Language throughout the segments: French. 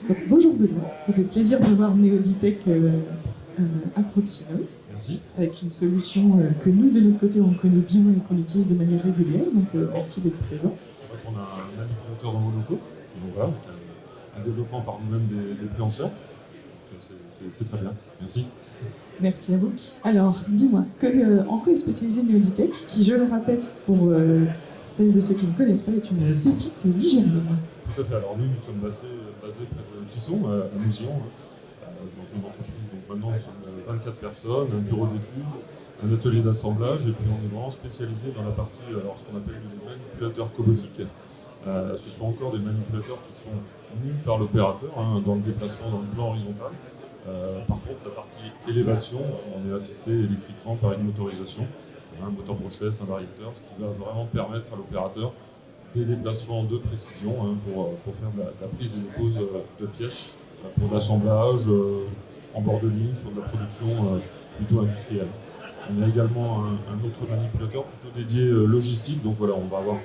Donc, bonjour Benoît, ça fait plaisir de voir Neoditech à Proximos, Merci. avec une solution que nous, de notre côté, on connaît bien et qu'on utilise de manière régulière, donc merci d'être présent. C'est vrai qu'on a un manipulateur dans vos locaux, donc voilà, un développement par nous-mêmes des préhenseurs. C'est très bien, merci. Merci à vous. Alors, dis-moi, en quoi est spécialisé Neoditech, qui, je le répète pour celles et ceux qui ne connaissent pas, est une pépite ligérienne. Tout à fait, alors nous sommes basés près de Clisson, à Mouzillon, dans une entreprise. Donc maintenant, nous sommes 24 personnes, un bureau d'études, un atelier d'assemblage, et puis on est vraiment spécialisé dans la partie, alors, ce qu'on appelle les manipulateurs cobotiques. Ce sont encore des manipulateurs qui sont nus par l'opérateur, dans le déplacement, dans le plan horizontal. Par contre, la partie élévation, on est assisté électriquement par une motorisation, un moteur brushless, un variateur, ce qui va vraiment permettre à l'opérateur des déplacements de précision pour faire de la prise et dépose de pièces, pour de l'assemblage en bord de ligne, sur de la production plutôt industrielle. On a également un autre manipulateur plutôt dédié logistique, donc voilà, on va avoir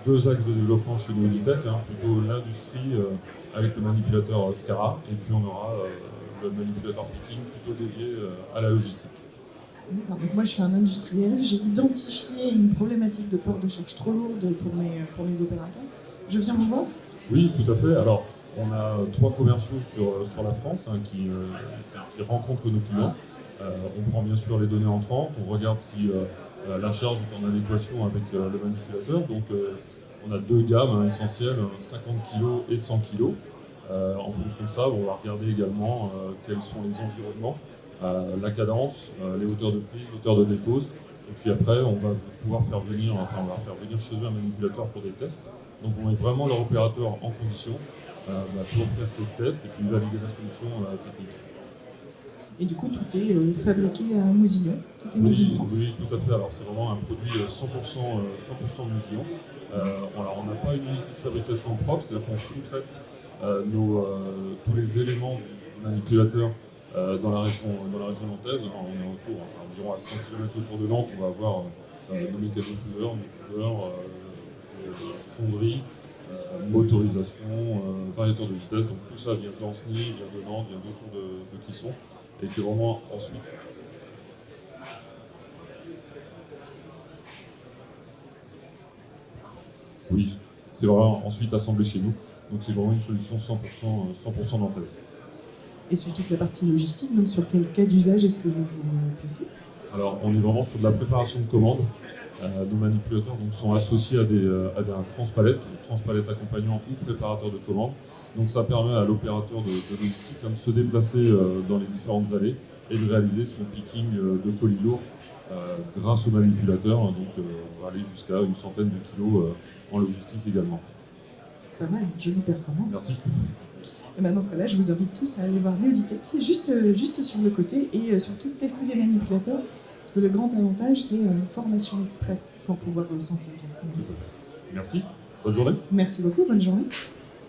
deux axes de développement chez Neoditech, plutôt l'industrie avec le manipulateur Scara, et puis on aura le manipulateur picking plutôt dédié à la logistique. Donc moi je suis un industriel, j'ai identifié une problématique de port de charge trop lourde pour mes opérateurs. Je viens vous voir? Oui, tout à fait. Alors, on a 3 commerciaux sur la France qui rencontrent nos clients. On prend bien sûr les données entrantes, on regarde si la charge est en adéquation avec le manipulateur. Donc, on a 2 gammes essentielles, 50 kg et 100 kg. En fonction de ça, on va regarder également quels sont les environnements, la cadence, les hauteurs de prise, l'auteur de dépose. Et puis après, on va pouvoir faire venir chez eux un manipulateur pour des tests. Donc on met vraiment leur opérateur en condition pour faire ces tests et puis valider la solution technique. Et du coup, tout est fabriqué à Mouzillon, tout est made in France. Oui, tout à fait. Alors c'est vraiment un produit 100% Mouzillon. Alors on n'a pas une unité de fabrication propre, c'est-à-dire qu'on sous-traite tous les éléments du manipulateur dans la région nantaise. Alors, on est environ à 100 km autour de Nantes. On va avoir nos mécano-soudeurs, nos soudeurs, fonderie, motorisation, variateur de vitesse. Donc tout ça vient d'Ancenis, vient de Nantes, vient d'autour de Clisson. Et c'est vraiment ensuite. Oui, c'est vraiment ensuite assemblé chez nous. Donc c'est vraiment une solution 100% nantaise. Et sur toute la partie logistique, donc sur quel cas d'usage est-ce que vous vous placez? Alors on est vraiment sur de la préparation de commandes. Nos manipulateurs sont associés à un transpalette accompagnant ou préparateur de commandes. Donc ça permet à l'opérateur de logistique de se déplacer dans les différentes allées et de réaliser son picking de colis lourds grâce au manipulateur. Donc on va aller jusqu'à une centaine de kilos en logistique également. Pas mal, une jolie performance. Merci. Et ben dans ce cas-là, je vous invite tous à aller voir Neoditech, qui est juste sur le côté, et surtout tester les manipulateurs. Parce que le grand avantage, c'est une formation express pour pouvoir s'en servir. Merci. Bonne journée. Merci beaucoup, bonne journée.